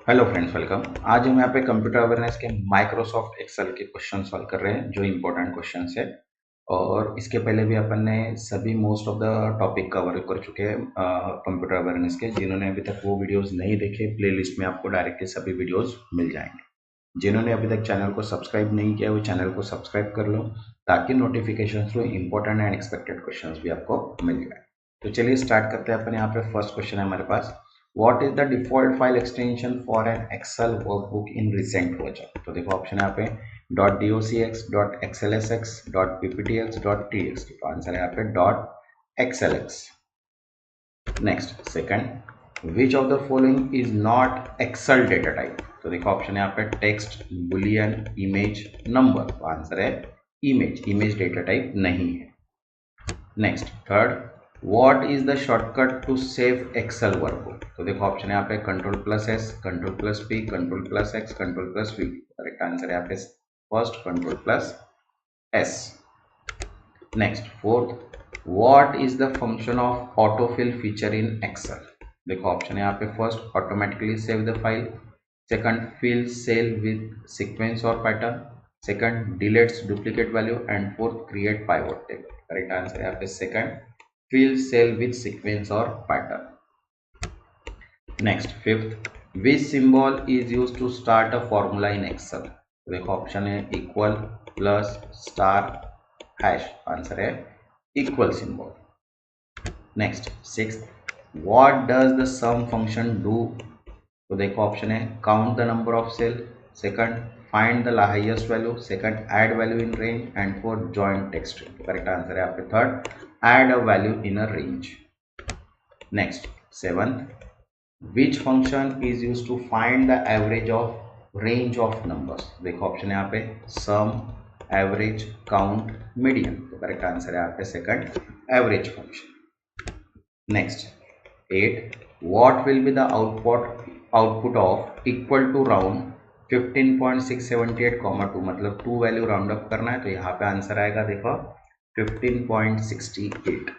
Hello friends, welcome. आज हम यहाँ पे कंप्यूटर अवेयरनेस के माइक्रोसॉफ्ट एक्सेल के क्वेश्चन सॉल्व कर रहे हैं जो इंपॉर्टेंट क्वेश्चंस है। और इसके पहले भी अपन ने सभी most of the topic cover कर चुके हैं कंप्यूटर अवेयरनेस के। जिन्होंने अभी तक वो वीडियोस नहीं देखे, प्लेलिस्ट में आपको डायरेक्टली सभी वीडियोस मिल जाएंगे। जिन्होंने अभी तक चैनल को सब्सक्राइब नहीं किया वो चैनल को सब्सक्राइब कर लो, ताकि notification through important and expected question भी आपको मिल जाए। तो चलिए स्टार्ट करते हैं। अपन यहाँ पे फर्स्ट क्वेश्चन है हमारे पास, what is the default file extension for an Excel workbook in recent version. तो देखो ऑप्शन है यहाँ पे .docx, .xlsx, .pptx, .txt। तो आंसर है यहाँ पे .xlx। Next second, which of the following is not Excel data type. तो देखो ऑप्शन है यहाँ पे टेक्स्ट, बुलियन, इमेज, नंबर। तो आंसर है इमेज। इमेज डेटा टाइप नहीं है। Next third, what is the shortcut to save Excel workbook. तो देखो ऑप्शन है यहाँ पे Ctrl+S, Ctrl+P, Ctrl+X, Ctrl+V। Correct answer है यहाँ पे first Ctrl+S। Next fourth, what is the function of autofill feature in Excel. देखो ऑप्शन है यहाँ पे first automatically save the file, second fill cell with sequence or pattern, second deletes duplicate value, and fourth create pivot table। Correct answer है यहाँ पे second fill cell with sequence or pattern। Next fifth, which symbol is use to start a formula in Excel. देखो option है equal, plus, star, hash. Answer है equal symbol. Next sixth, what does the sum function do. तो देखो option है count the number of cell, second find the highest value, second add value in range, and fourth join text string. तो correct answer है आपके third add a value in a range. Next seventh, which function is used to find the average of range of numbers। देखो option है यहाँ पे sum, average, count, median. तो correct answer है यहाँ पे second average function. Next eight, what will be the output of equal to round 15.678, 2। मतलब 2 value round up करना है, तो यहाँ पे आंसर आएगा देखो 15.68।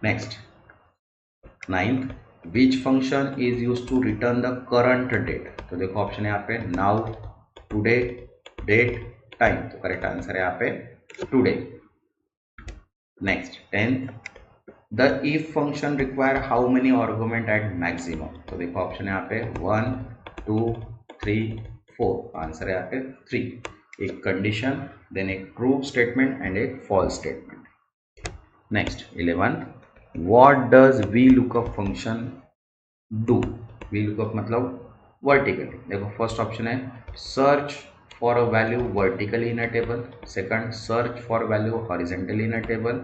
Next ninth, which function is use to return the current date. तो देखो ऑप्शन है यहाँ पे नाउ, टुडे, डेट, टाइम। तो करेक्ट आंसर है यहाँ पे today. Next tenth, the if function require how many argument at maximum. तो देखो ऑप्शन है यहाँ पे 1, 2, 3, 4। आंसर है यहाँ पे 3। एक कंडीशन, देन एक ट्रू स्टेटमेंट एंड एक false statement. Next 11, what does V lookup function do. V lookup मतलब वर्टिकली। देखो फर्स्ट ऑप्शन है search for a value vertically in a table, second search for value horizontally in a table,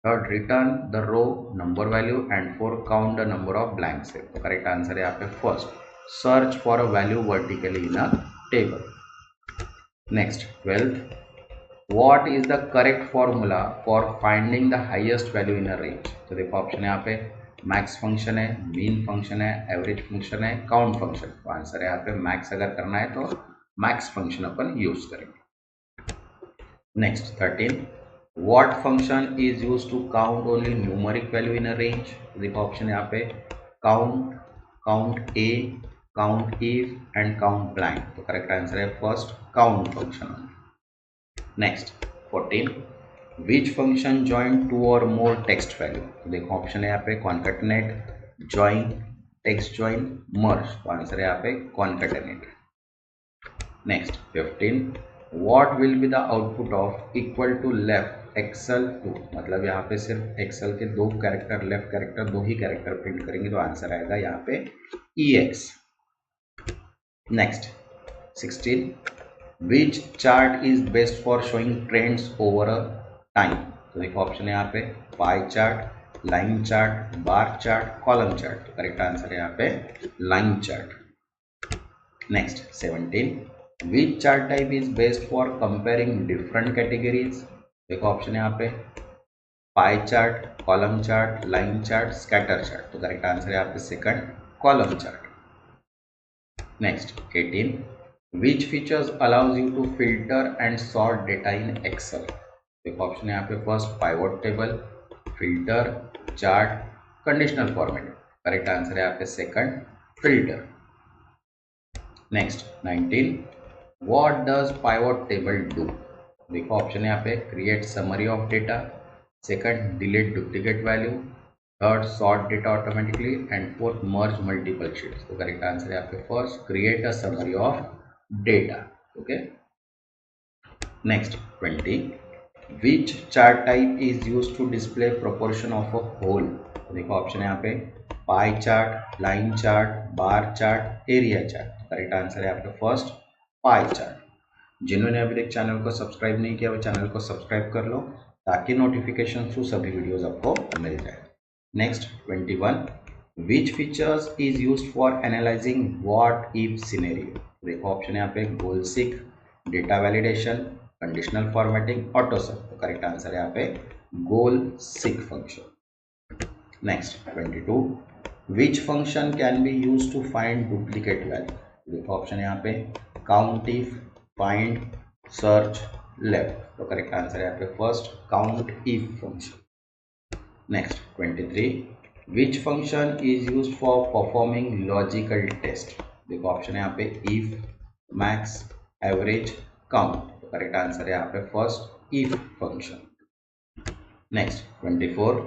third return the row number value, and fourth count the number of blank cell. तो correct answer है यहाँ पे first search for a value vertically in a table. Next twelfth, what is the correct formula for finding the highest value in a range। तो देखो option है यहाँ पे max function है, मीन फंक्शन है, एवरेज फंक्शन है, count function. तो answer है यहाँ पे मैक्स। अगर करना है तो मैक्स फंक्शन अपन यूज करेंगे। Next 13, what function is use to count only numeric value in a range. देखो ऑप्शन है यहाँ पे count, count A, count if, and count blank. तो करेक्ट आंसर है first count function. Next 14, which function join to और मोर text value. तो देखो option है यहाँ पे concatenate, join, text join, merge. तो आंसर है यहाँ पे concatenate. Next 15, what will be the output of equal to left Excel 2। मतलब यहाँ पे सिर्फ एक्सेल के दो कैरेक्टर, लेफ्ट कैरेक्टर, दो ही कैरेक्टर प्रिंट करेंगे, तो आंसर आएगा यहाँ पे EX। Next 16, which chart is best for showing trends over a time. तो देखो ऑप्शन है यहाँ पे pie chart, line chart, bar chart, column chart. तो करेक्ट आंसर है यहाँ पे line chart. Next 17, which chart type is best for comparing different categories. देखो ऑप्शन है यहाँ पे pie chart, column chart, line chart, scatter chart. तो correct answer है यहाँ पे second column chart. Next 18, which features allows you to filter and sort data in Excel। देखो option है यहाँ पे first pivot table, filter, chart, conditional format. Correct answer है यहाँ पे second filter. Next 19, what does pivot table do? देखो option है यहाँ पे, create summary of data, second delete duplicate value, third sort data automatically and fourth merge multiple sheets. तो correct answer है यहाँ पे first, create a summary of data. Okay, next 20, which chart type is use to display proportion of a whole? देखो option है यहाँ पे, pie chart, line chart, bar chart, area chart. Correct answer है यहाँ पे फर्स्ट, पाई चार्ट। जिन्होंने अभी तक चैनल को सब्सक्राइब नहीं किया वो चैनल को सब्सक्राइब कर लो ताकि नोटिफिकेशन थ्रू सभी वीडियोस आपको मिल जाए। Next 21, which features is used for analysing what if scenario? देखो ऑप्शन है यहाँ पे, goal seek, data validation, conditional formatting, auto sum. तो करेक्ट आंसर है यहाँ पे goal seek function. Next 22, which function can be use to find duplicate value? देखो option है यहाँ पे, count if, find, search, left. तो करेक्ट आंसर है यहाँ पे first, count if function. Next 23, which function is used for performing logical test? देखो option है यहाँ पे, इफ, मैक्स, एवरेज, काउंट। तो करेक्ट आंसर है यहाँ पे first, if function. Next 24,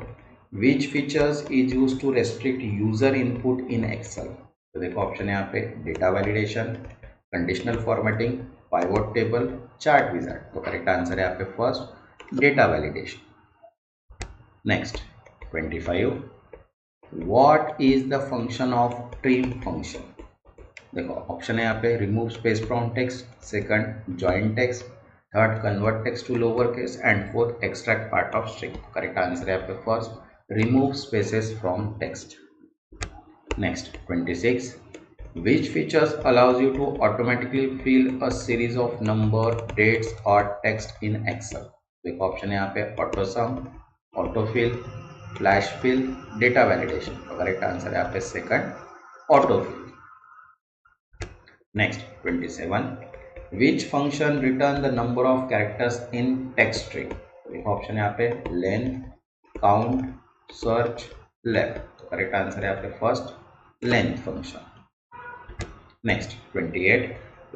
which features is used to restrict user input in Excel? तो देखो ऑप्शन है यहाँ पे, data validation, conditional formatting, pivot table, chart wizard. तो करेक्ट आंसर है यहाँ पे first, data validation. Next 25, what is the function of trim function? देखो ऑप्शन है यहाँ पे, remove space from text, second join text, third convert text to lower case and fourth extract part of string. करेक्ट answer है यहाँ पे first, remove spaces from text. Next 26, which features allows you to automatically fill a series of number, dates और text in Excel? देखो option है यहाँ पे, auto sum, auto fill, flash fill, data validation. तो correct answer है यहाँ पे second, auto fill. Next 27, which function return the number of characters in text string? देखो ऑप्शन है यहाँ पे, लेंथ, काउंट, सर्च, लेफ्ट। तो करेक्ट आंसर है यहाँ पे first, length function. Next 28,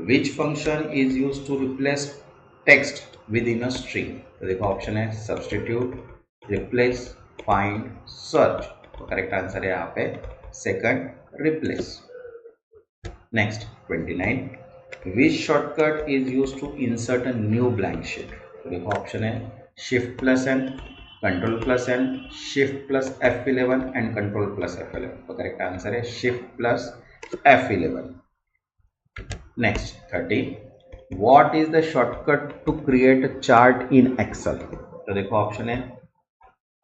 which function is used to replace text within a string? तो देखो ऑप्शन है, सब्सटीट्यूट, रिप्लेस, फाइंड, सर्च। तो करेक्ट आंसर है यहाँ पे second, replace. Next 29, which shortcut is used to insert a new blank sheet? तो देखो option है, shift plus N, control plus N, shift plus F11 and control plus F11। तो correct answer है shift plus F11। Next 30, what is the shortcut to create a chart in Excel? तो देखो option है,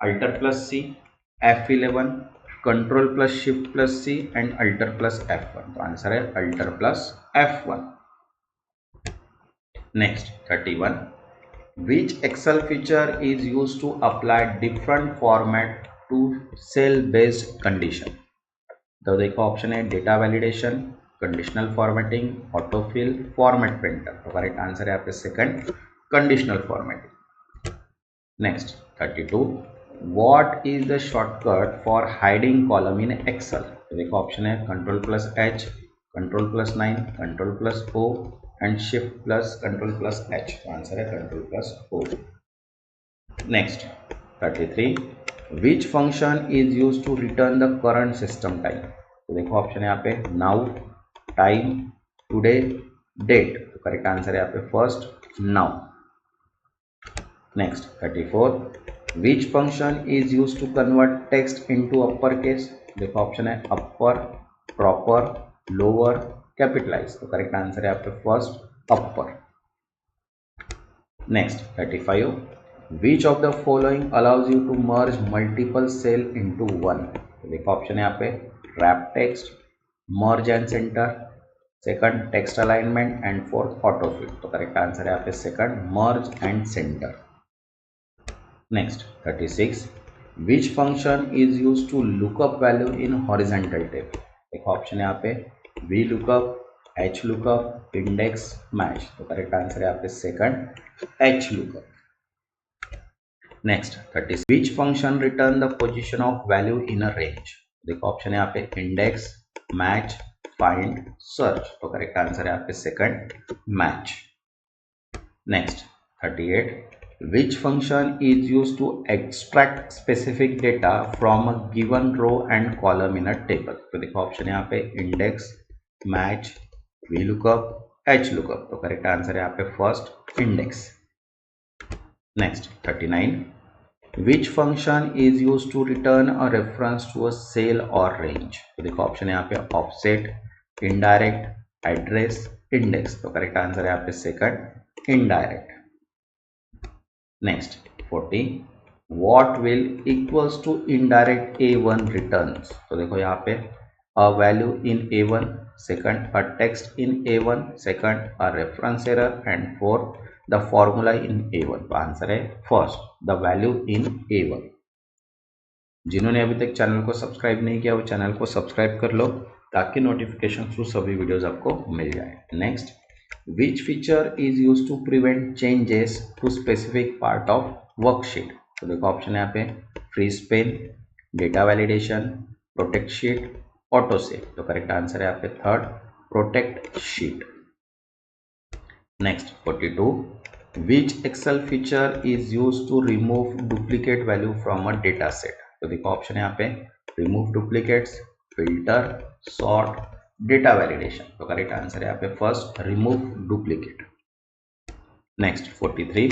alter plus C, F11, control plus shift plus C and alter plus F1। तो answer है alter plus F1। Next 31, which Excel feature is used to apply different format to cell based condition? तो देखो option है, data validation, conditional formatting, autofill, format printer. तो correct answer है आपके second, conditional formatting. Next 32, what is the shortcut for hiding column in Excel? तो देखो option है, control plus H, control plus 9, control plus O and shift plus control plus H. तो answer है control plus O. Next 33, which function is use to return the current system time? तो देखो option है यहाँ पे, now, time, today, date. तो correct answer है यहाँ पे first, now. Next 34, which function is use to convert text into upper case? देखो ऑप्शन है, अपर, प्रॉपर, लोअर, कैपिटलाइज। तो करेक्ट आंसर है यहाँ पे first, upper. Next 35, which of the following allows you to merge multiple cell into one? तो देखो option है यहाँ पे, wrap text, merge and center, second text alignment and fourth autofill। तो करेक्ट आंसर है यहाँ पे second, merge and center। Next 36, which function is used to look up value in horizontal table? देखो ऑप्शन है यहाँ पे, VLOOKUP, HLOOKUP, index, match। तो correct answer है यहाँ पे second, HLOOKUP। Next 36, which function return the position of value in a range? देखो option है यहाँ पे, इंडेक्स, मैच, फाइंड, सर्च। तो करेक्ट आंसर है आपके second match. Next 38, which function is used to extract specific data from a given row and column in a table। तो देखो option यहाँ पे इंडेक्स, मैच, VLOOKUP, HLOOKUP। तो correct answer है यहाँ पे first index. Next 39, which function is used to return a reference to a cell or range। तो देखो ऑप्शन यहाँ पे ऑफसेट, इनडायरेक्ट, एड्रेस, इंडेक्स। तो करेक्ट आंसर है यहाँ पे second indirect. Next 40, what will equals to indirect A1 returns। तो देखो यहाँ पे a value in A1, second a text in A1, second a reference error, and fourth the formula in A1। तो answer है first the value in A1। जिन्होंने अभी तक channel को सब्सक्राइब नहीं किया वो चैनल को सब्सक्राइब कर लो ताकि नोटिफिकेशन थ्रू सभी वीडियोस आपको मिल जाए। Next, which feature is used to prevent changes to specific part of worksheet। तो देखो ऑप्शन है यहाँ पे freeze pane, data validation, protect sheet, auto save. तो करेक्ट आंसर है यहाँ पे third protect sheet. Next 42, which excel feature is used to remove duplicate value from a data set। तो देखो ऑप्शन है यहाँ पे remove duplicates, filter, sort, data validation. तो करेक्ट आंसर है यहाँ पे first remove duplicate. Next 43,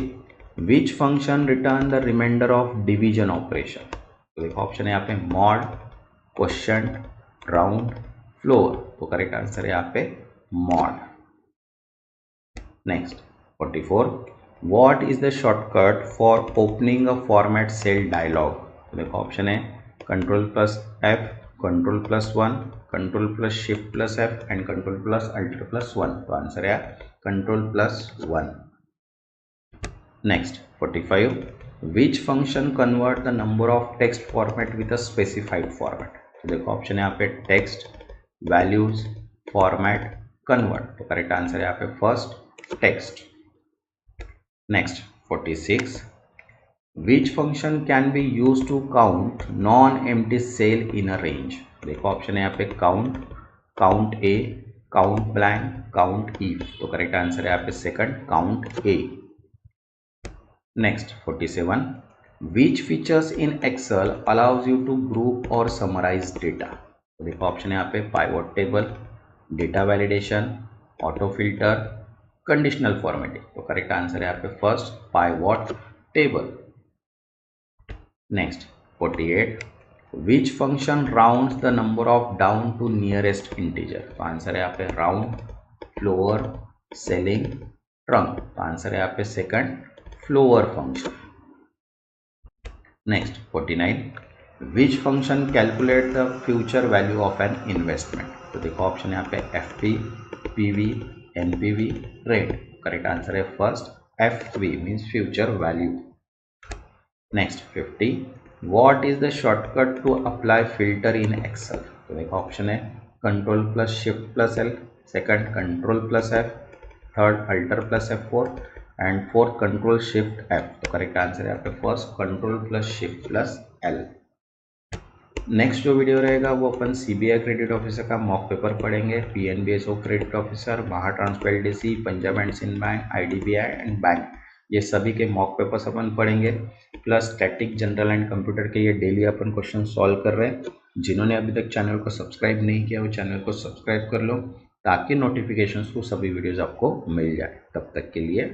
which function return the reminder of division operation. तो देखो ऑप्शन है यहाँ पे मॉड, क्वोशंट, राउंड, फ्लोर। तो करेक्ट आंसर है यहाँ पे mod. Next 44, what is the shortcut for opening a format cell dialog. तो देखो ऑप्शन है control plus F, control plus 1, control plus shift plus F and control plus alter plus 1। तो answer है control plus 1। Next 45, which function convert the number of text format with a specified format. तो देखो option है यहाँ पे text, values, format, convert. तो correct answer है यहाँ पे first text. Next 46, which function can be used to count non-empty cell in a range। देखो ऑप्शन है यहाँ पे count, count A, count blank, count if। तो करेक्ट आंसर है यहाँ पे second count A. Next 47, which features in Excel allows you to group or summarize data। तो देखो ऑप्शन है यहाँ पे pivot table, data validation, auto filter, conditional formatting. तो करेक्ट आंसर है यहाँ पे first pivot table. Next 48, which function rounds the number of down to nearest integer। तो आंसर है यहाँ पे राउंड, फ्लोअर, सेलिंग, ट्रंक। तो आंसर है यहाँ पे second floor function. Next 49, which function calculate the future value of an investment। तो देखो ऑप्शन यहाँ पे FP, PV, NPV, rate. Correct answer है first FV means future value. Next 50, what is the shortcut to apply filter in Excel. तो देखो option है control plus shift plus L, second control plus F, third alt plus F4 and fourth control shift F। तो correct answer है यहाँ पे first control plus shift plus L। Next जो video रहेगा वो अपन CBI क्रेडिट ऑफिसर का mock paper पढ़ेंगे, PNBSO क्रेडिट ऑफिसर, महाट्रांसफर LDC, Punjab and Sind bank, IDBI and bank, ये सभी के मॉक पेपर्स अपन पढ़ेंगे। Plus static, general and computer के ये डेली अपन क्वेश्चन सॉल्व कर रहे हैं। जिन्होंने अभी तक चैनल को सब्सक्राइब नहीं किया वो चैनल को सब्सक्राइब कर लो ताकि नोटिफिकेशंस को सभी वीडियोस आपको मिल जाए। तब तक के लिए